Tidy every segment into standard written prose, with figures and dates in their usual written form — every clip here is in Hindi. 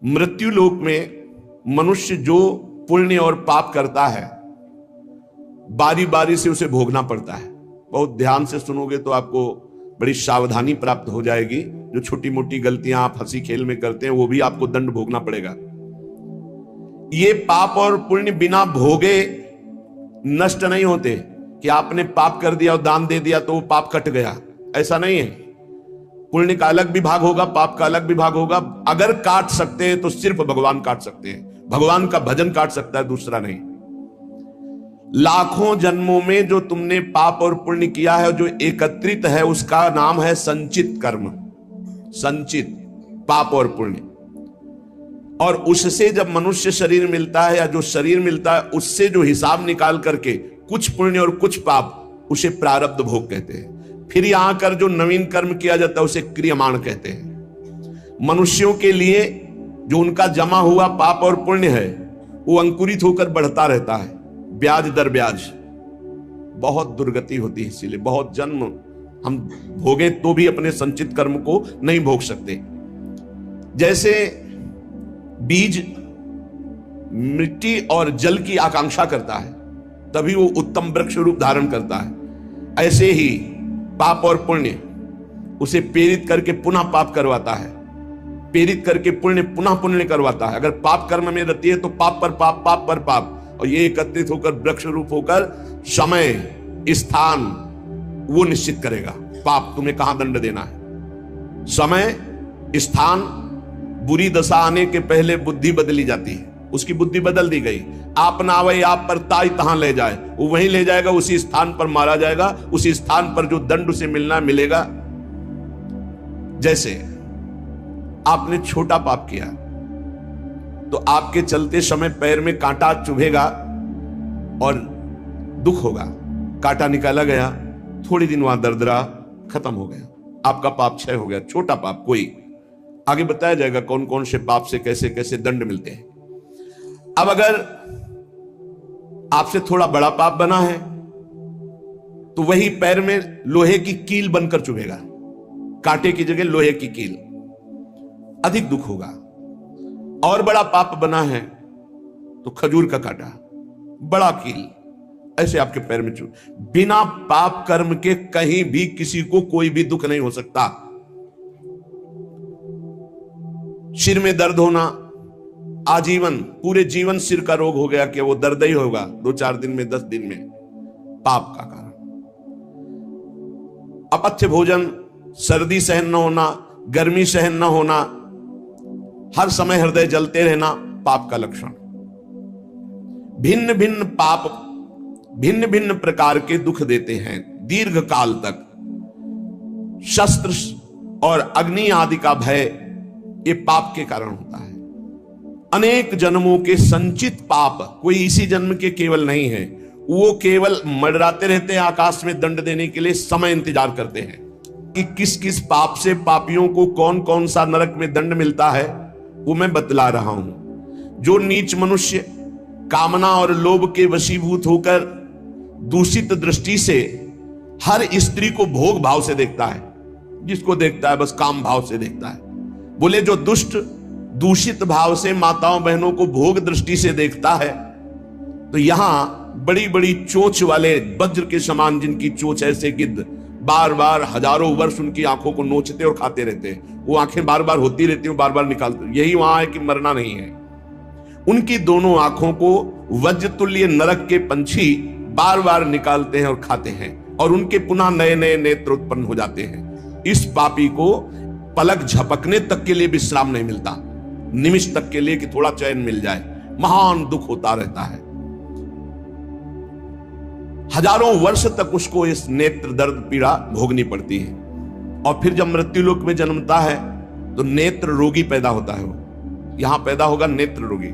मृत्यु लोक में मनुष्य जो पुण्य और पाप करता है बारी बारी से उसे भोगना पड़ता है। बहुत ध्यान से सुनोगे तो आपको बड़ी सावधानी प्राप्त हो जाएगी। जो छोटी मोटी गलतियां आप हंसी खेल में करते हैं वो भी आपको दंड भोगना पड़ेगा। ये पाप और पुण्य बिना भोगे नष्ट नहीं होते कि आपने पाप कर दिया और दान दे दिया तो वो पाप कट गया, ऐसा नहीं है। पुण्य का अलग विभाग होगा, पाप का अलग विभाग होगा। अगर काट सकते हैं तो सिर्फ भगवान काट सकते हैं। भगवान का भजन काट सकता है, दूसरा नहीं। लाखों जन्मों में जो तुमने पाप और पुण्य किया है, जो एकत्रित है, उसका नाम है संचित कर्म। संचित पाप और पुण्य। और उससे जब मनुष्य शरीर मिलता है या जो शरीर मिलता है, उससे जो हिसाब निकाल करके कुछ पुण्य और कुछ पाप, उसे प्रारब्ध भोग कहते हैं। फिर यहां कर जो नवीन कर्म किया जाता है उसे क्रियमाण कहते हैं। मनुष्यों के लिए जो उनका जमा हुआ पाप और पुण्य है वो अंकुरित होकर बढ़ता रहता है, ब्याज दर ब्याज। बहुत दुर्गति होती है, इसीलिए बहुत जन्म हम भोगे तो भी अपने संचित कर्म को नहीं भोग सकते। जैसे बीज मिट्टी और जल की आकांक्षा करता है तभी वो उत्तम वृक्ष रूप धारण करता है, ऐसे ही पाप और पुण्य उसे प्रेरित करके पुनः पाप करवाता है, प्रेरित करके पुण्य पुनः पुण्य करवाता है। अगर पाप कर्म में रहती है तो पाप पर पाप, पाप पर पाप, और ये एकत्रित होकर वृक्ष रूप होकर समय स्थान वो निश्चित करेगा। पाप तुम्हें कहां दंड देना है, समय स्थान। बुरी दशा आने के पहले बुद्धि बदली जाती है, उसकी बुद्धि बदल दी गई। आप ना आवे आप पर ताई तहां ले जाए, वो वहीं ले जाएगा, उसी स्थान पर मारा जाएगा, उसी स्थान पर जो दंड उसे मिलना मिलेगा। जैसे आपने छोटा पाप किया तो आपके चलते समय पैर में कांटा चुभेगा और दुख होगा। कांटा निकाला गया, थोड़ी दिन वहां दर्द रहा, खत्म हो गया, आपका पाप क्षय हो गया। छोटा पाप कोई, आगे बताया जाएगा कौन कौन से पाप से कैसे कैसे दंड मिलते हैं। अब अगर आपसे थोड़ा बड़ा पाप बना है तो वही पैर में लोहे की कील बनकर चुभेगा, कांटे की जगह लोहे की कील, अधिक दुख होगा। और बड़ा पाप बना है तो खजूर का कांटा, बड़ा कील, ऐसे आपके पैर में चुभ। बिना पाप कर्म के कहीं भी किसी को कोई भी दुख नहीं हो सकता। सिर में दर्द होना, आजीवन पूरे जीवन सिर का रोग हो गया कि वो दर्द ही होगा 2-4 दिन में, 10 दिन में, पाप का कारण। अपथ्य भोजन, सर्दी सहन न होना, गर्मी सहन न होना, हर समय हृदय जलते रहना, पाप का लक्षण। भिन्न भिन्न पाप भिन्न भिन्न प्रकार के दुख देते हैं दीर्घ काल तक। शस्त्र और अग्नि आदि का भय ये पाप के कारण होता है। अनेक जन्मों के संचित पाप कोई इसी जन्म के केवल नहीं है, वो केवल मंडराते रहते हैं आकाश में दंड देने के लिए, समय इंतजार करते हैं कि किस किस पाप से पापियों को कौन कौन सा नरक में दंड मिलता है, वो मैं बतला रहा हूं। जो नीच मनुष्य कामना और लोभ के वशीभूत होकर दूषित दृष्टि से हर स्त्री को भोग भाव से देखता है, जिसको देखता है बस काम भाव से देखता है। बोले जो दुष्ट दूषित भाव से माताओं बहनों को भोग दृष्टि से देखता है, तो यहां बड़ी बड़ी चोंच वाले वज्र के समान जिनकी चोंच ऐसे गिद्ध बार बार हजारों वर्ष उनकी आंखों को नोचते और खाते रहते हैं, वो आंखें बार बार होती रहती हैं, बार बार निकालते, यही वहां है कि मरना नहीं है। उनकी दोनों आंखों को वज्र तुल्य नरक के पंछी बार बार निकालते हैं और खाते हैं, और उनके पुनः नए नए नेत्र उत्पन्न हो जाते हैं। इस पापी को पलक झपकने तक के लिए विश्राम नहीं मिलता, निमिष तक के लिए कि थोड़ा चैन मिल जाए, महान दुख होता रहता है। हजारों वर्ष तक उसको इस नेत्र दर्द पीड़ा भोगनी पड़ती है। और फिर जब मृत्यु लोक में जन्मता है तो नेत्र रोगी पैदा होता है। वो यहां पैदा होगा नेत्र रोगी,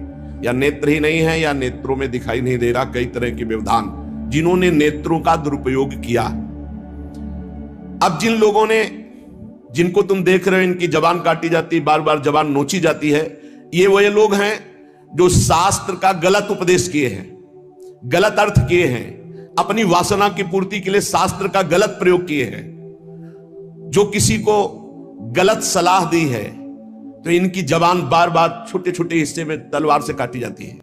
या नेत्र ही नहीं है या नेत्रों में दिखाई नहीं दे रहा, कई तरह के व्यवधान, जिन्होंने नेत्रों का दुरुपयोग किया। अब जिन लोगों ने, जिनको तुम देख रहे हो इनकी जबान काटी जाती, बार बार जबान नोची जाती है, ये वही लोग हैं जो शास्त्र का गलत उपदेश किए हैं, गलत अर्थ किए हैं, अपनी वासना की पूर्ति के लिए शास्त्र का गलत प्रयोग किए हैं, जो किसी को गलत सलाह दी है, तो इनकी जबान बार बार छोटे छोटे हिस्से में तलवार से काटी जाती है।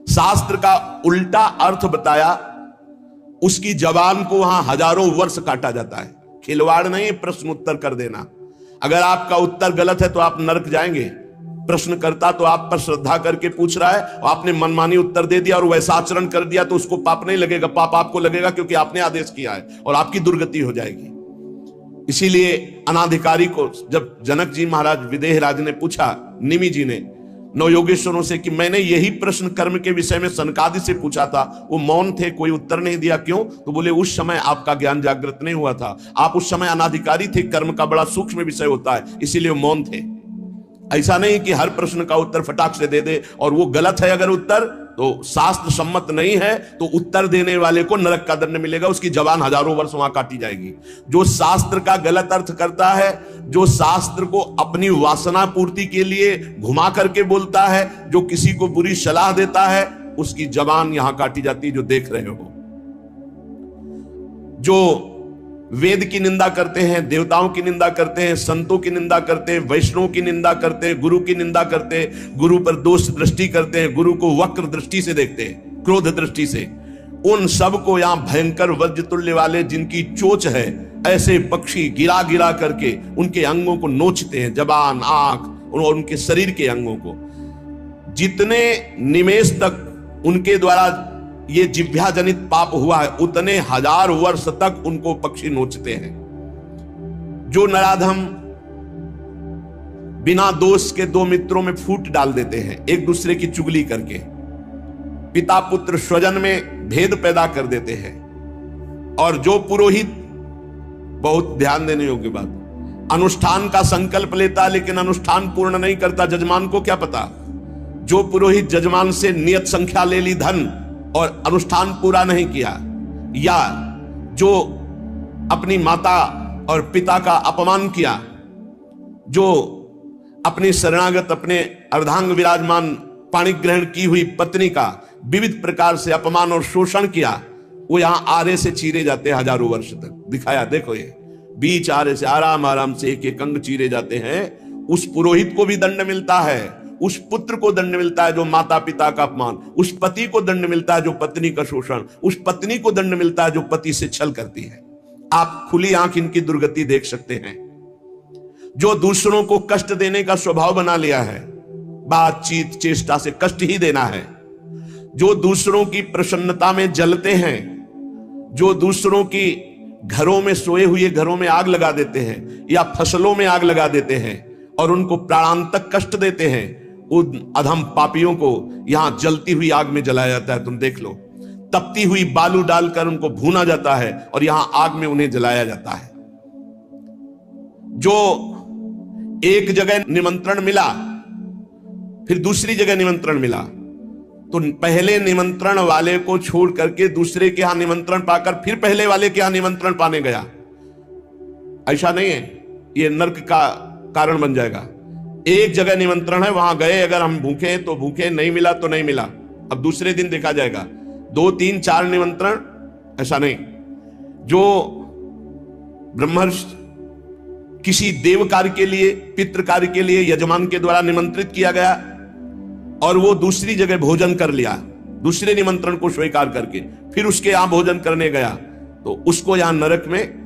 शास्त्र का उल्टा अर्थ बताया, उसकी जबान को वहां हजारों वर्ष काटा जाता है। खिलवाड़ नहीं, प्रश्न उत्तर कर देना। अगर आपका उत्तर गलत है तो आप नरक जाएंगे। प्रश्न करता तो आप पर श्रद्धा करके पूछ रहा है और आपने मनमानी उत्तर दे दिया और वैसा आचरण कर दिया तो उसको पाप नहीं लगेगा, पाप आपको लगेगा क्योंकि आपने आदेश किया है और आपकी दुर्गति हो जाएगी। इसीलिए अनाधिकारी को जब जनक जी महाराज विदेह राज ने पूछा, निमि जी ने नवयोगेश्वरों से कि मैंने यही प्रश्न कर्म के विषय में सनकादि से पूछा था, वो मौन थे, कोई उत्तर नहीं दिया, क्यों? तो बोले उस समय आपका ज्ञान जागृत नहीं हुआ था, आप उस समय अनाधिकारी थे, कर्म का बड़ा सूक्ष्म विषय होता है, इसीलिए मौन थे। ऐसा नहीं कि हर प्रश्न का उत्तर फटाक से दे दे और वो गलत है अगर उत्तर तो शास्त्र सम्मत नहीं है तो उत्तर देने वाले को नरक का दंड मिलेगा, उसकी जबान हजारों वर्ष वहां काटी जाएगी। जो शास्त्र का गलत अर्थ करता है, जो शास्त्र को अपनी वासना पूर्ति के लिए घुमा करके बोलता है, जो किसी को बुरी सलाह देता है, उसकी जबान यहां काटी जाती है, जो देख रहे हो। जो वेद की निंदा करते हैं, देवताओं की निंदा करते हैं, संतों की निंदा करते हैं, वैष्णव की निंदा करते हैं, गुरु की निंदा करते हैं, गुरु पर दोष दृष्टि करते हैं, गुरु को वक्र दृष्टि से देखते हैं, क्रोध दृष्टि से, उन सब को यहां भयंकर वज्र तुल्य वाले जिनकी चोंच है, ऐसे पक्षी गिरा गिरा करके उनके अंगों को नोचते हैं, जबान, आंख और उनके शरीर के अंगों को। जितने निमेष तक उनके द्वारा ये जिह्वा जनित पाप हुआ है, उतने हजार वर्ष तक उनको पक्षी नोचते हैं। जो नराधम बिना दोष के दो मित्रों में फूट डाल देते हैं, एक दूसरे की चुगली करके, पिता पुत्र स्वजन में भेद पैदा कर देते हैं, और जो पुरोहित, बहुत ध्यान देने योग्य बात, अनुष्ठान का संकल्प लेता लेकिन अनुष्ठान पूर्ण नहीं करता, जजमान को क्या पता? जो पुरोहित जजमान से नियत संख्या ले ली धन और अनुष्ठान पूरा नहीं किया, या जो अपनी माता और पिता का अपमान किया, जो अपनी शरणागत, अपने अर्धांग विराजमान पाणी ग्रहण की हुई पत्नी का विविध प्रकार से अपमान और शोषण किया, वो यहां आरे से चीरे जाते हैं हजारों वर्ष तक। दिखाया, देखो ये बीच आरे से आराम आराम से एक एक अंग चीरे जाते हैं। उस पुरोहित को भी दंड मिलता है, उस पुत्र को दंड मिलता है जो माता पिता का अपमान, उस पति को दंड मिलता है जो पत्नी का शोषण, उस पत्नी को दंड मिलता है जो पति से छल करती है। आप खुली आंख इनकी दुर्गति देख सकते हैं। जो दूसरों को कष्ट देने का स्वभाव बना लिया है, बातचीत चेष्टा से कष्ट ही देना है, जो दूसरों की प्रसन्नता में जलते हैं, जो दूसरों की घरों में, सोए हुए घरों में आग लगा देते हैं या फसलों में आग लगा देते हैं और उनको प्राणांतक कष्ट देते हैं, उन अधम पापियों को यहां जलती हुई आग में जलाया जाता है। तुम देख लो, तपती हुई बालू डालकर उनको भूना जाता है और यहां आग में उन्हें जलाया जाता है। जो एक जगह निमंत्रण मिला, फिर दूसरी जगह निमंत्रण मिला, तो पहले निमंत्रण वाले को छोड़ करके दूसरे के यहां निमंत्रण पाकर फिर पहले वाले के यहां निमंत्रण पाने गया। ऐसा नहीं है, यह नरक का कारण बन जाएगा। एक जगह निमंत्रण है, वहां गए, अगर हम भूखे हैं तो भूखे, नहीं मिला तो नहीं मिला, अब दूसरे दिन देखा जाएगा। 2 3 4 निमंत्रण, ऐसा नहीं। जो ब्रह्मर्षि किसी देव कार्य के लिए, पितृ कार्य के लिए यजमान के द्वारा निमंत्रित किया गया और वो दूसरी जगह भोजन कर लिया, दूसरे निमंत्रण को स्वीकार करके फिर उसके यहां भोजन करने गया, तो उसको यहां नरक में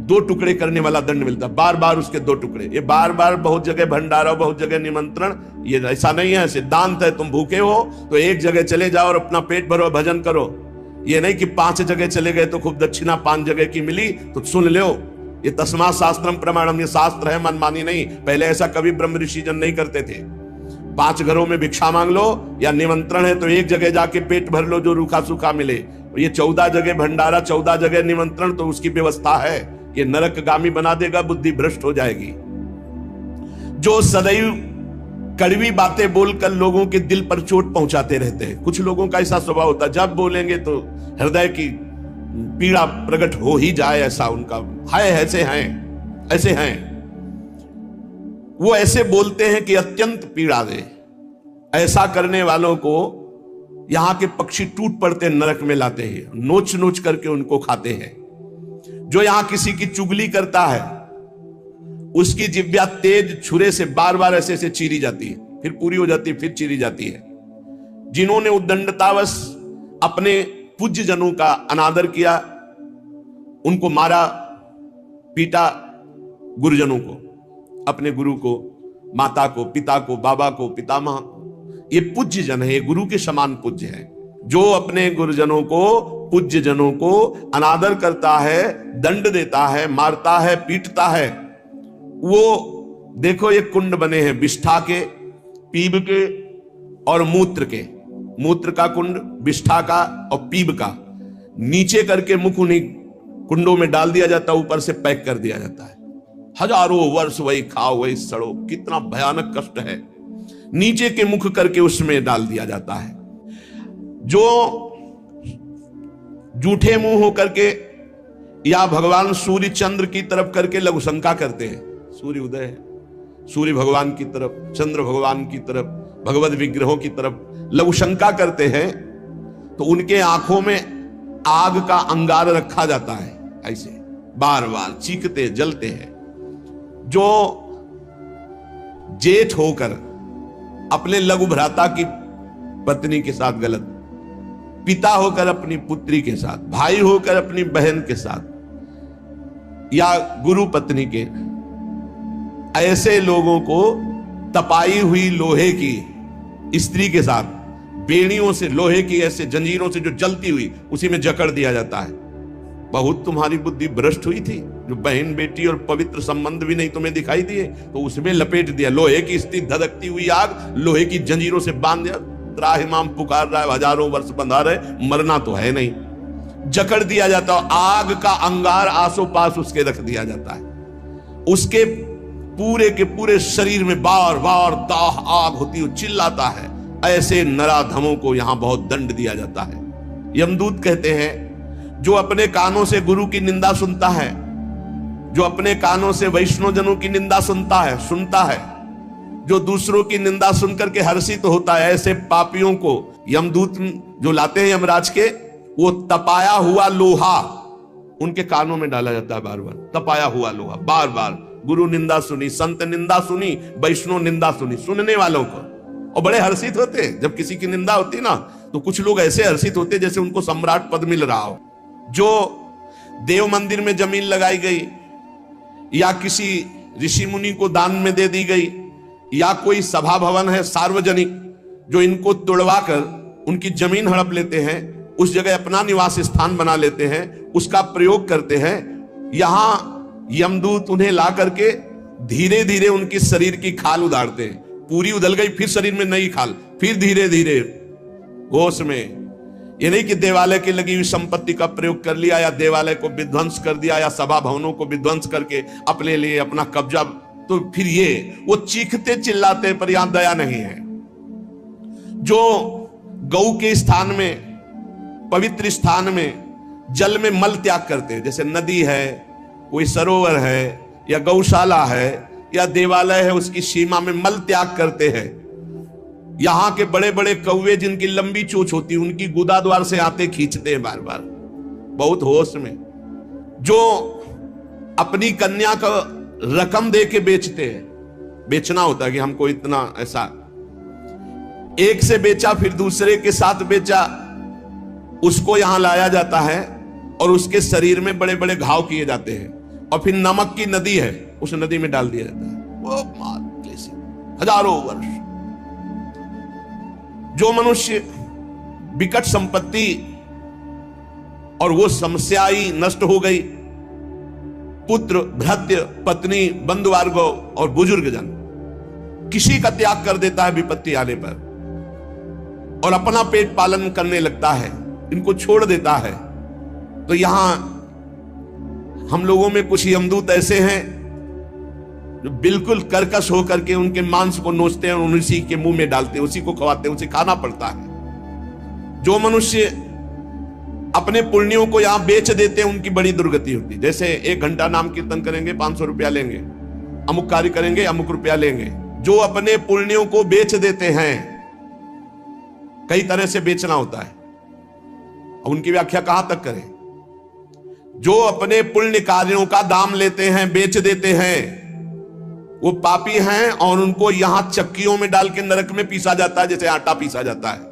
2 टुकड़े करने वाला दंड मिलता, बार बार उसके 2 टुकड़े। ये बार बार बहुत जगह भंडारा, बहुत जगह निमंत्रण, ये ऐसा नहीं है, सिद्धांत है। तुम भूखे हो तो एक जगह चले जाओ और अपना पेट भरो, भजन करो। ये नहीं कि 5 जगह चले गए तो खूब दक्षिणा 5 जगह की मिली तो सुन लो। ये तस्मा शास्त्रम प्रमाणम, ये शास्त्र है, मनमानी नहीं। पहले ऐसा कभी ब्रह्म ऋषि जन नहीं करते थे। 5 घरों में भिक्षा मांग लो, या निमंत्रण है तो एक जगह जाके पेट भर लो जो रूखा सूखा मिले। ये 14 जगह भंडारा, 14 जगह निमंत्रण, तो उसकी व्यवस्था है। ये नरकगामी बना देगा, बुद्धि भ्रष्ट हो जाएगी। जो सदैव कड़वी बातें बोलकर लोगों के दिल पर चोट पहुंचाते रहते हैं, कुछ लोगों का ऐसा स्वभाव होता है, जब बोलेंगे तो हृदय की पीड़ा प्रकट हो ही जाए, ऐसा उनका है। ऐसे हैं वो, ऐसे बोलते हैं कि अत्यंत पीड़ा दे। ऐसा करने वालों को यहां के पक्षी टूट पड़ते नरक में लाते हैं, नोच नोच करके उनको खाते हैं। जो यहां किसी की चुगली करता है उसकी जिह्वा तेज छुरे से बार बार ऐसे ऐसे चीरी जाती है, फिर पूरी हो जाती है, फिर चीरी जाती है। जिन्होंने उद्दंडतावश अपने पूज्य जनों का अनादर किया, उनको मारा पीटा, गुरुजनों को, अपने गुरु को, माता को, पिता को, बाबा को, पितामह, ये पूज्य जन है, ये गुरु के समान पूज्य है। जो अपने गुरुजनों को, पूज्य जनों को अनादर करता है, दंड देता है, मारता है, पीटता है, वो देखो ये कुंड बने हैं विष्ठा के, पीब के और मूत्र के। मूत्र का कुंड, विष्ठा का और पीब का, नीचे करके मुख उन्हीं कुंडों में डाल दिया जाता है, ऊपर से पैक कर दिया जाता है। हजारों वर्ष वही खाओ वही सड़ो, कितना भयानक कष्ट है। नीचे के मुख करके उसमें डाल दिया जाता है। जो जूठे मुंह होकर के या भगवान सूर्य चंद्र की तरफ करके लघु शंका करते हैं, सूर्य उदय है, सूर्य भगवान की तरफ, चंद्र भगवान की तरफ, भगवत विग्रहों की तरफ लघु शंका करते हैं, तो उनके आंखों में आग का अंगार रखा जाता है, ऐसे बार बार चीखते जलते हैं। जो जेठ होकर अपने लघु भ्राता की पत्नी के साथ गलत, पिता होकर अपनी पुत्री के साथ, भाई होकर अपनी बहन के साथ, या गुरु पत्नी के, ऐसे लोगों को तपाई हुई लोहे की स्त्री के साथ बेड़ियों से, लोहे की ऐसे जंजीरों से जो जलती हुई, उसी में जकड़ दिया जाता है। बहुत तुम्हारी बुद्धि भ्रष्ट हुई थी, जो बहन बेटी और पवित्र संबंध भी नहीं तुम्हें दिखाई दिए, तो उसमें लपेट दिया। लोहे की स्त्री, धधकती हुई आग, लोहे की जंजीरों से बांध दिया। त्राहिमाम पुकार रहा है, हजारों वर्ष बंधा रहे, मरना तो है नहीं, जकड़ दिया जाता है। आग का अंगार आसो पास उसके रख दिया जाता है। उसके पूरे के पूरे शरीर में बार बार दाह आग होती है, चिल्लाता है। ऐसे नराधमों को यहां बहुत दंड दिया जाता है। यमदूत कहते हैं, जो अपने कानों से गुरु की निंदा सुनता है, जो अपने कानों से वैष्णवजनों की निंदा सुनता है, जो दूसरों की निंदा सुनकर के हर्षित होता है, ऐसे पापियों को यमदूत जो लाते हैं यमराज के, वो तपाया हुआ लोहा उनके कानों में डाला जाता है। बार बार तपाया हुआ लोहा, बार बार। गुरु निंदा सुनी, संत निंदा सुनी, वैष्णव निंदा सुनी, सुनने वालों को, और बड़े हर्षित होते हैं। जब किसी की निंदा होती ना, तो कुछ लोग ऐसे हर्षित होते जैसे उनको सम्राट पद मिल रहा हो। जो देव मंदिर में जमीन लगाई गई, या किसी ऋषि मुनि को दान में दे दी गई, या कोई सभा भवन है सार्वजनिक, जो इनको तोड़वा कर उनकी जमीन हड़प लेते हैं, उस जगह अपना निवास स्थान बना लेते हैं, उसका प्रयोग करते हैं। यहां यमदूत उन्हें ला करके धीरे धीरे उनकी शरीर की खाल उदारते हैं। पूरी उधल गई, फिर शरीर में नई खाल, फिर धीरे धीरे होश में। ये नहीं कि देवालय की लगी हुई संपत्ति का प्रयोग कर लिया, या देवालय को विध्वंस कर दिया, या सभा भवनों को विध्वंस करके अपने लिए अपना कब्जा, तो फिर ये वो चीखते चिल्लाते, पर यहां दया नहीं है। जो गौ के स्थान में, पवित्र स्थान में जल में मल त्याग करते हैं, जैसे नदी है, कोई सरोवर है, या गौशाला है, या देवालय है, उसकी सीमा में मल त्याग करते हैं। यहां के बड़े बड़े कौवे जिनकी लंबी चोंच होती है, उनकी गुदा द्वार से आते खींचते हैं बार बार, बहुत होश में। जो अपनी कन्या का रकम दे के बेचते हैं, बेचना होता है कि हमको इतना, ऐसा एक से बेचा, फिर दूसरे के साथ बेचा, उसको यहां लाया जाता है और उसके शरीर में बड़े बड़े घाव किए जाते हैं, और फिर नमक की नदी है, उस नदी में डाल दिया जाता है। वो हजारों वर्ष। जो मनुष्य विकट संपत्ति और वो समस्याई नष्ट हो गई, पुत्र, भृत्य, पत्नी, बंधुवर्ग और बुजुर्ग जन, किसी का त्याग कर देता है विपत्ति आने पर, और अपना पेट पालन करने लगता है, इनको छोड़ देता है। तो यहां हम लोगों में कुछ यमदूत ऐसे हैं जो बिल्कुल कर्कश होकर के उनके मांस को नोचते हैं और उसी के मुंह में डालते हैं, उसी को खवाते हैं, उसे खाना पड़ता है। जो मनुष्य अपने पुण्यों को यहां बेच देते हैं, उनकी बड़ी दुर्गति होती है। जैसे 1 घंटा नाम कीर्तन करेंगे 500 रुपया लेंगे, अमुक कार्य करेंगे अमुक रुपया लेंगे। जो अपने पुण्यों को बेच देते हैं, कई तरह से बेचना होता है, उनकी व्याख्या कहां तक करें। जो अपने पुण्य कार्यों का दाम लेते हैं, बेच देते हैं, वो पापी हैं और उनको यहां चक्कियों में डाल के नरक में पीसा जाता है, जैसे आटा पीसा जाता है।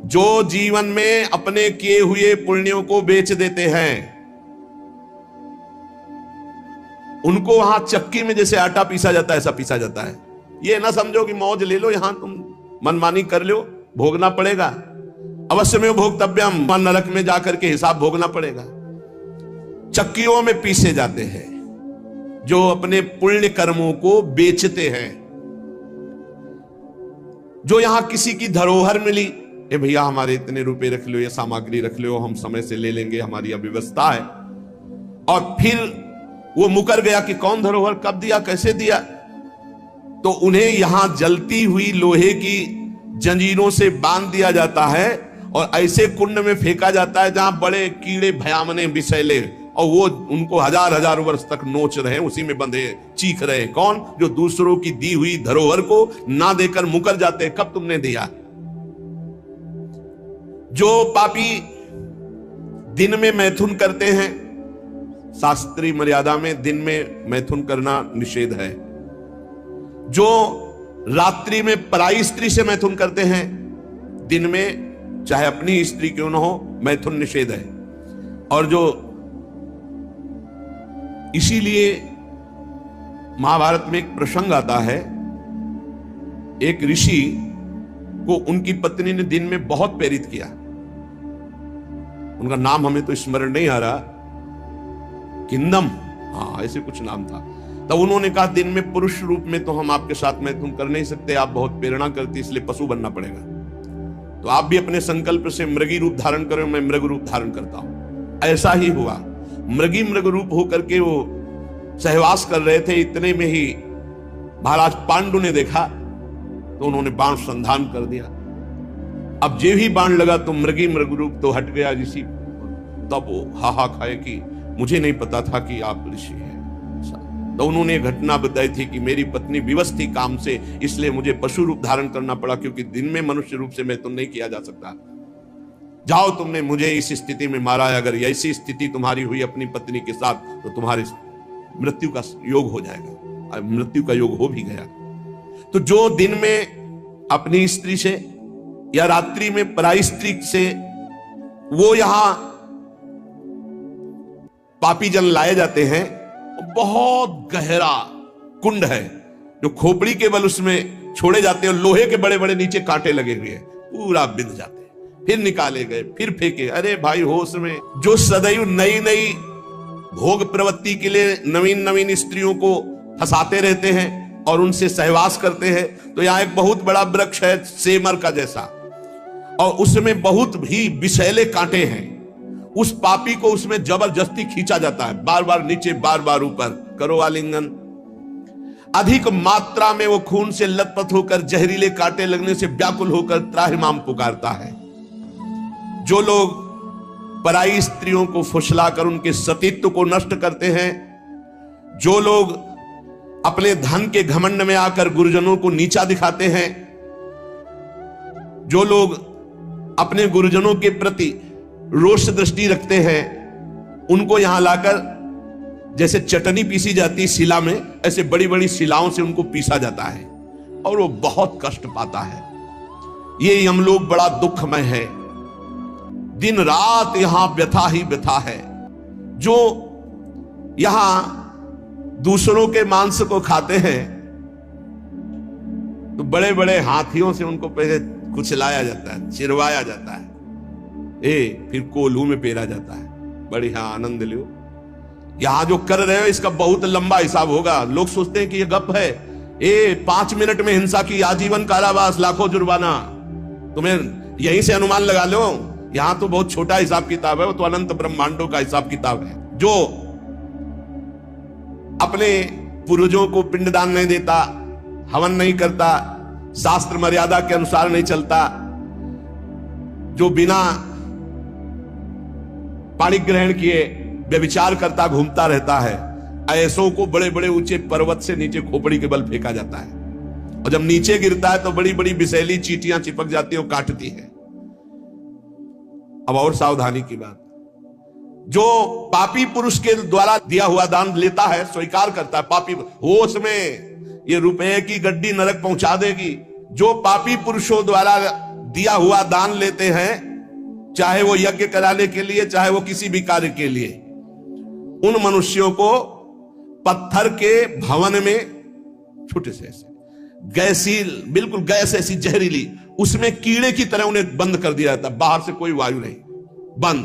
जो जीवन में अपने किए हुए पुण्यों को बेच देते हैं, उनको वहां चक्की में जैसे आटा पीसा जाता है, ऐसा पीसा जाता है। ये ना समझो कि मौज ले लो, यहां तुम मनमानी कर लो, भोगना पड़ेगा। अवश्य में भोक्तव्यम, नरक में जाकर के हिसाब भोगना पड़ेगा। चक्कियों में पीसे जाते हैं जो अपने पुण्य कर्मों को बेचते हैं। जो यहां किसी की धरोहर मिली, ए भैया हमारे इतने रुपए रख लो, ये सामग्री रख लो, हम समय से ले लेंगे, हमारी अव्यवस्था है, और फिर वो मुकर गया कि कौन धरोहर कब दिया, कैसे दिया, तो उन्हें यहां जलती हुई लोहे की जंजीरों से बांध दिया जाता है और ऐसे कुंड में फेंका जाता है जहां बड़े कीड़े भयामने विषैले, और वो उनको हजार हजार वर्ष तक नोच रहे, उसी में बंधे चीख रहे। कौन? जो दूसरों की दी हुई धरोहर को ना देकर मुकर जाते, कब तुमने दिया। जो पापी दिन में मैथुन करते हैं, शास्त्रीय मर्यादा में दिन में मैथुन करना निषेध है। जो रात्रि में पराई स्त्री से मैथुन करते हैं, दिन में चाहे अपनी स्त्री क्यों ना हो, मैथुन निषेध है। और जो इसीलिए महाभारत में एक प्रसंग आता है, एक ऋषि को उनकी पत्नी ने दिन में बहुत प्रेरित किया। उनका नाम हमें तो स्मरण नहीं आ रहा, किंदम, हाँ ऐसे कुछ नाम था। तब उन्होंने कहा दिन में पुरुष रूप में तो हम आपके साथ मैथुन कर नहीं सकते, आप बहुत प्रेरणा करती, इसलिए पशु बनना पड़ेगा। तो आप भी अपने संकल्प से मृगी रूप धारण करें, मैं मृग रूप धारण करता हूं। ऐसा ही हुआ, मृग रूप होकर के वो सहवास कर रहे थे। इतने में ही महाराज पांडु ने देखा तो उन्होंने बाण संधान कर दिया। अब जे ही बाण लगा तो मृग रूप तो हट गया ऋषि। तब वो हाहा खाए कि मुझे नहीं पता था कि आप ऋषि हैं। तो उन्होंने घटना बताई थी कि मेरी पत्नी विवश थी काम से, इसलिए मुझे पशु रूप धारण करना पड़ा, क्योंकि दिन में मनुष्य रूप से मैं तो नहीं किया जा सकता। जाओ, तुमने मुझे इस स्थिति में मारा है, अगर ऐसी स्थिति तुम्हारी हुई अपनी पत्नी के साथ तो तुम्हारी मृत्यु का योग हो जाएगा। मृत्यु का योग हो भी गया। तो जो दिन में अपनी स्त्री से या रात्रि में पराई स्त्री से, वो यहां पापी जन लाए जाते हैं। बहुत गहरा कुंड है जो खोपड़ी के बल उसमें छोड़े जाते हैं, लोहे के बड़े बड़े नीचे कांटे लगे हुए हैं, पूरा बिंद जाते हैं, फिर निकाले गए, फिर फेंके। अरे भाई होश में, जो सदैव नई नई भोग प्रवृत्ति के लिए नवीन नवीन स्त्रियों को फंसाते रहते हैं और उनसे सहवास करते हैं। तो यहां एक बहुत बड़ा वृक्ष है सेमर का जैसा, और उसमें बहुत भी विषैले कांटे हैं। उस पापी को उसमें जबरदस्ती खींचा जाता है, बार बार नीचे बार बार ऊपर, करो आलिंगन। अधिक मात्रा में वो खून से लथपथ होकर जहरीले कांटे लगने से व्याकुल होकर त्राहिमाम पुकारता है। जो लोग पराई स्त्रियों को फुसलाकर उनके सतीत्व को नष्ट करते हैं, जो लोग अपने धन के घमंड में आकर गुरुजनों को नीचा दिखाते हैं, जो लोग अपने गुरुजनों के प्रति रोष दृष्टि रखते हैं, उनको यहां लाकर जैसे चटनी पीसी जाती शिला में, ऐसे बड़ी बड़ी शिलाओं से उनको पीसा जाता है और वो बहुत कष्ट पाता है। ये यमलोक बड़ा दुखमय है, दिन रात यहां व्यथा ही व्यथा है। जो यहां दूसरों के मांस को खाते हैं तो बड़े बड़े हाथियों से उनको पहले कुचलाया जाता है, चिरवाया जाता है, फिर कोल्हू में पेरा जाता है। बढ़िया आनंद लो। यहां जो कर रहे हो इसका बहुत लंबा हिसाब होगा। लोग सोचते हैं कि ये गप है, 5 मिनट में हिंसा की आजीवन कारावास, लाखों जुर्माना, तुम्हें यहीं से अनुमान लगा लो। यहां तो बहुत छोटा हिसाब किताब है, वो तो अनंत ब्रह्मांडों का हिसाब किताब है। जो अपने पूर्वजों को पिंडदान नहीं देता, हवन नहीं करता, शास्त्र मर्यादा के अनुसार नहीं चलता, जो बिना पाणी ग्रहण किए व्यभिचार करता घूमता रहता है, ऐसों को बड़े बड़े ऊंचे पर्वत से नीचे खोपड़ी के बल फेंका जाता है। और जब नीचे गिरता है तो बड़ी बड़ी विषैली चींटियां चिपक जाती हैं और काटती है। अब और सावधानी की बात, जो पापी पुरुष के द्वारा दिया हुआ दान लेता है, स्वीकार करता है, पापी होश में ये रुपए की गड्डी नरक पहुंचा देगी। जो पापी पुरुषों द्वारा दिया हुआ दान लेते हैं, चाहे वो यज्ञ कराने के लिए, चाहे वो किसी भी कार्य के लिए, उन मनुष्यों को पत्थर के भवन में छोटे से ऐसे गैसील, बिल्कुल गैस ऐसी जहरीली, उसमें कीड़े की तरह उन्हें बंद कर दिया जाता, बाहर से कोई वायु नहीं, बंद।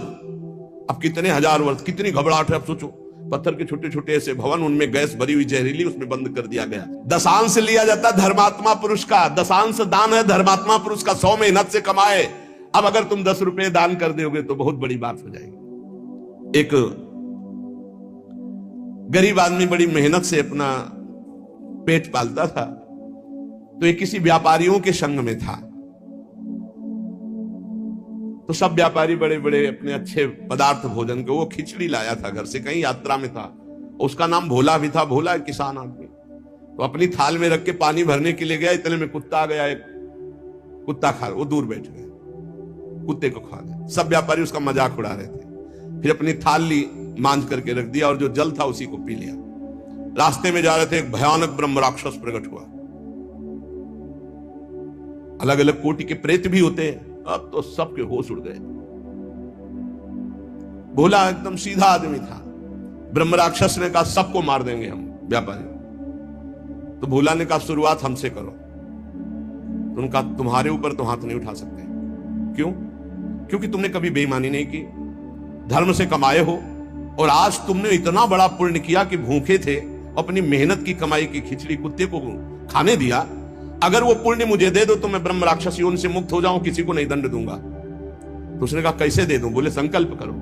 अब कितने हजार वर्ष, कितनी घबराहट है। अब सोचो, पत्थर के छोटे छोटे ऐसे भवन, उनमें गैस भरी हुई जहरीली, उसमें बंद कर दिया गया। दशांश लिया जाता धर्मात्मा पुरुष का, दशांश दान है धर्मात्मा पुरुष का, 100 मेहनत से कमाए। अब अगर तुम 10 रुपए दान कर दोगे तो बहुत बड़ी बात हो जाएगी। एक गरीब आदमी बड़ी मेहनत से अपना पेट पालता था, तो एक किसी व्यापारियों के संग में था। तो सब व्यापारी बड़े बड़े अपने अच्छे पदार्थ भोजन के, वो खिचड़ी लाया था घर से, कहीं यात्रा में था। उसका नाम भोला भी था, भोला एक किसान आदमी। तो अपनी थाल में रख के पानी भरने के लिए गया, इतने में कुत्ता आ गया, एक कुत्ता खा, वो दूर बैठ गया, कुत्ते को खा गया। सब व्यापारी उसका मजाक उड़ा रहे थे। फिर अपनी थाल ली, मांझ करके रख दिया, और जो जल था उसी को पी लिया। रास्ते में जा रहे थे, एक भयानक ब्रह्म राक्षस प्रकट हुआ। अलग अलग कोटि के प्रेत भी होते हैं। अब तो सबके होश उड़ गए। भोला एकदम सीधा आदमी था। ब्रह्म राक्षस ने कहा सबको मार देंगे हम व्यापारी। तो भोला ने कहा शुरुआत हमसे करो। तो उनका तुम्हारे ऊपर तो हाथ नहीं उठा सकते। क्यों? क्योंकि तुमने कभी बेईमानी नहीं की, धर्म से कमाए हो, और आज तुमने इतना बड़ा पुण्य किया कि भूखे थे, अपनी मेहनत की कमाई की खिचड़ी कुत्ते को खाने दिया। अगर वो पुण्य मुझे दे दो तो मैं ब्रह्म राक्षस योन से मुक्त हो जाऊं, किसी को नहीं दंड दूंगा। तो उसने कहा कैसे दे दूं? बोले संकल्प करो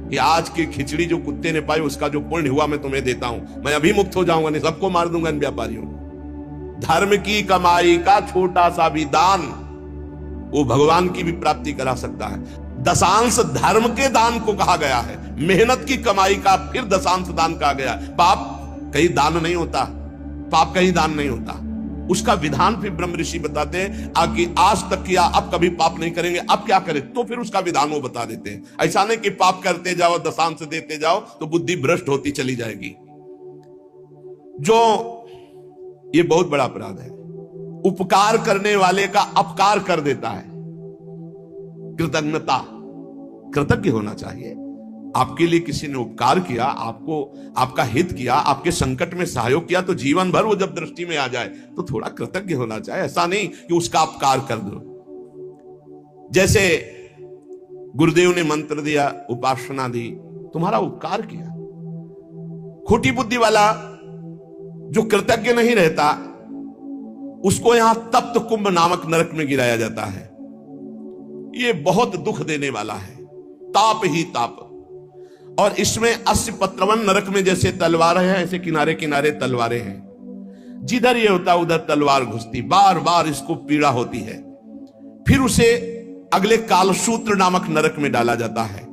कि आज की खिचड़ी जो कुत्ते ने पाई उसका जो पुण्य हुआ मैं तुम्हें देता हूं, मैं अभी मुक्त हो जाऊंगा, नहीं सबको मार दूंगा इन व्यापारियों को। धर्म की कमाई का छोटा सा भी दान वो भगवान की भी प्राप्ति करा सकता है। दशांश धर्म के दान को कहा गया है, मेहनत की कमाई का फिर दशांश दान कहा गया। पाप कहीं दान नहीं होता, पाप कहीं दान नहीं होता। उसका विधान फिर ब्रह्म ऋषि बताते हैं कि आज तक किया, अब कभी पाप नहीं करेंगे, अब क्या करें, तो फिर उसका विधान वो बता देते हैं। ऐसा नहीं कि पाप करते जाओ, दशांश देते जाओ तो बुद्धि भ्रष्ट होती चली जाएगी। जो ये बहुत बड़ा अपराध है, उपकार करने वाले का अपकार कर देता है। कृतज्ञता, कृतज्ञ होना चाहिए। आपके लिए किसी ने उपकार किया, आपको आपका हित किया, आपके संकट में सहयोग किया, तो जीवन भर वो जब दृष्टि में आ जाए तो थोड़ा कृतज्ञ होना चाहिए। ऐसा नहीं कि उसका अपकार कर दो। जैसे गुरुदेव ने मंत्र दिया, उपासना दी, तुम्हारा उपकार किया। खोटी बुद्धि वाला जो कृतज्ञ नहीं रहता, उसको यहां तप्त कुंभ नामक नरक में गिराया जाता है। ये बहुत दुख देने वाला है, ताप ही ताप। और इसमें 80 पत्रवन नरक में जैसे तलवारें हैं, ऐसे किनारे किनारे तलवारें हैं। जिधर ये होता उधर तलवार घुसती, बार बार इसको पीड़ा होती है। फिर उसे अगले कालसूत्र नामक नरक में डाला जाता है।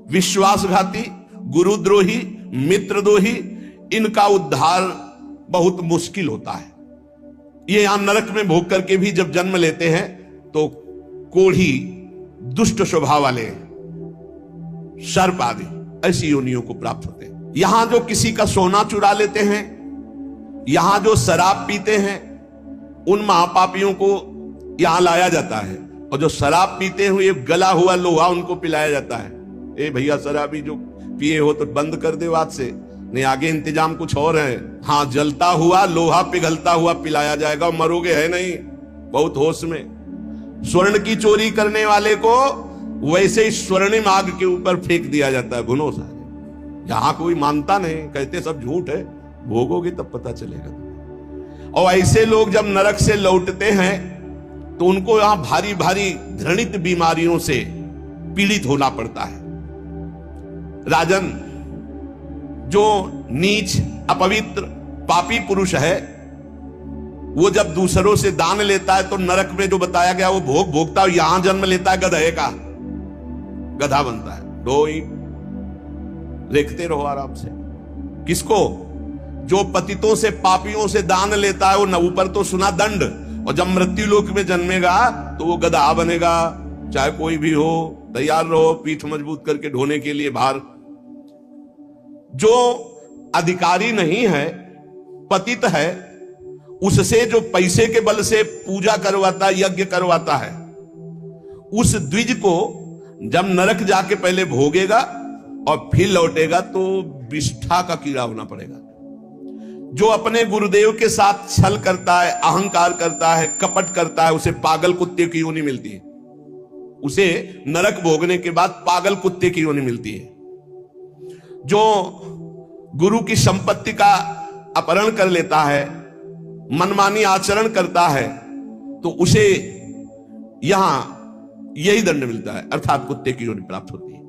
विश्वासघाती, गुरुद्रोही, मित्रद्रोही, इनका उद्धार बहुत मुश्किल होता है। ये यहां नरक में भोग करके भी जब जन्म लेते हैं तो कोढ़ी, दुष्ट स्वभाव वाले, सर्प आदि ऐसी योनियों को प्राप्त होते हैं। यहां जो किसी का सोना चुरा लेते हैं, यहां जो शराब पीते हैं, उन महापापियों को यहां लाया जाता है, और जो शराब पीते हुए गला हुआ लोहा उनको पिलाया जाता है। ए भैया शराबी जो पिए हो तो बंद कर दे आज से, नहीं आगे इंतजाम कुछ और है। हाँ, जलता हुआ लोहा पिघलता हुआ पिलाया जाएगा, मरोगे है नहीं, बहुत होश में। स्वर्ण की चोरी करने वाले को वैसे ही स्वर्णिम आग के ऊपर फेंक दिया जाता है, भुनो सारे। यहां कोई मानता नहीं, कहते सब झूठ है, भोगोगे तब पता चलेगा। और ऐसे लोग जब नरक से लौटते हैं तो उनको यहां भारी भारी घृणित बीमारियों से पीड़ित होना पड़ता है। राजन, जो नीच, अपवित्र, पापी पुरुष है, वो जब दूसरों से दान लेता है तो नरक में जो बताया गया वो भोग भोगता है। यहां जन्म लेता है गधे का, गधा बनता है। दो ही देखते रहो आराम से। किसको? जो पतितों से, पापियों से दान लेता है, वो न ऊपर तो सुना दंड, और जब मृत्यु लोक में जन्मेगा तो वो गधा बनेगा। चाहे कोई भी हो, तैयार रहो पीठ मजबूत करके ढोने के लिए भार। जो अधिकारी नहीं है, पतित है, उससे जो पैसे के बल से पूजा करवाता, यज्ञ करवाता है, उस द्विज को जब नरक जाके पहले भोगेगा और फिर लौटेगा तो विष्ठा का कीड़ा होना पड़ेगा। जो अपने गुरुदेव के साथ छल करता है, अहंकार करता है, कपट करता है, उसे पागल कुत्ते की योनि मिलती है। उसे नरक भोगने के बाद पागल कुत्ते की योनि मिलती है। जो गुरु की संपत्ति का अपहरण कर लेता है, मनमानी आचरण करता है, तो उसे यहां यही दंड मिलता है, अर्थात कुत्ते की योनि प्राप्त होती है।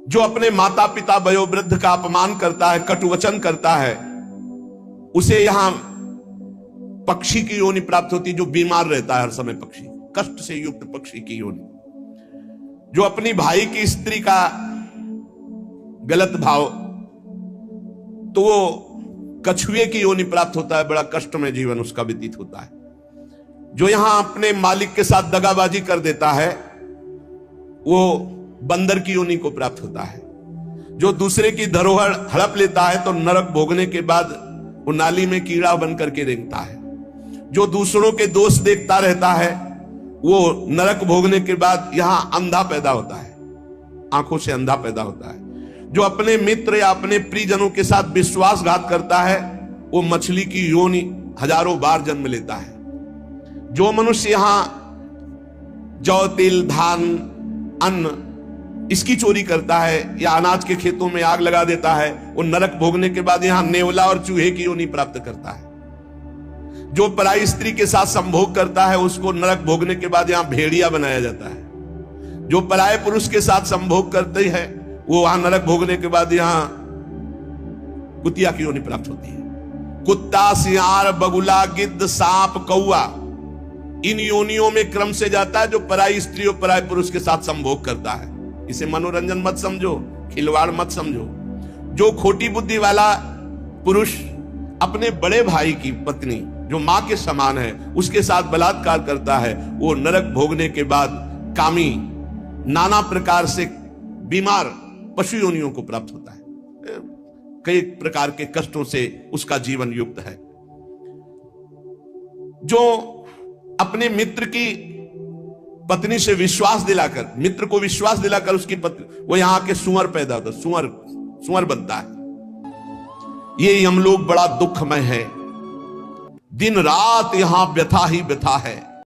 जो अपने माता पिता वयोवृद्ध का अपमान करता है, कटुवचन करता है, उसे यहां पक्षी की योनि प्राप्त होती है, जो बीमार रहता है हर समय, पक्षी, कष्ट से युक्त पक्षी की योनि। जो अपनी भाई की स्त्री का गलत भाव, तो वो कछुए की योनि प्राप्त होता है, बड़ा कष्ट में जीवन उसका व्यतीत होता है। जो यहां अपने मालिक के साथ दगाबाजी कर देता है, वो बंदर की योनि को प्राप्त होता है। जो दूसरे की धरोहर हड़प लेता है तो नरक भोगने के बाद वो नाली में कीड़ा बन करके रेंगता है। जो दूसरों के दोष देखता रहता है, वो नरक भोगने के बाद यहां अंधा पैदा होता है, आंखों से अंधा पैदा होता है। जो अपने मित्र या अपने प्रियजनों के साथ विश्वासघात करता है, वो मछली की योनि हजारों बार जन्म लेता है। जो मनुष्य यहां जौ, तिल, धान, अन्न इसकी चोरी करता है या अनाज के खेतों में आग लगा देता है, वो नरक भोगने के बाद यहां नेवला और चूहे की योनि प्राप्त करता है। जो पराई स्त्री के साथ संभोग करता है, उसको नरक भोगने के बाद यहां भेड़िया बनाया जाता है। जो पराये पुरुष के साथ संभोग करते हैं, वो वहां नरक भोगने के बाद यहां कुतिया की योनि प्राप्त होती है। कुत्ता, सियार, बगुला, गिद्ध, सांप, कौआ, इन योनियों में क्रम से जाता है जो पराई स्त्री और पराये पुरुष के साथ संभोग करता है। इसे मनोरंजन मत समझो, खिलवाड़ मत समझो। जो खोटी बुद्धि वाला पुरुष अपने बड़े भाई की पत्नी, जो मां के समान है, उसके साथ बलात्कार करता है, वो नरक भोगने के बाद कामी, नाना प्रकार से बीमार पशु योनियों को प्राप्त होता है। कई प्रकार के कष्टों से उसका जीवन युक्त है। जो अपने मित्र की पत्नी से विश्वास दिलाकर, मित्र को विश्वास दिलाकर उसकी पत्नी, वो यहां के सुअर पैदा होता है, सुअर बनता है। ये यमलोक बड़ा दुखमय है, दिन रात यहां व्यथा ही व्यथा है।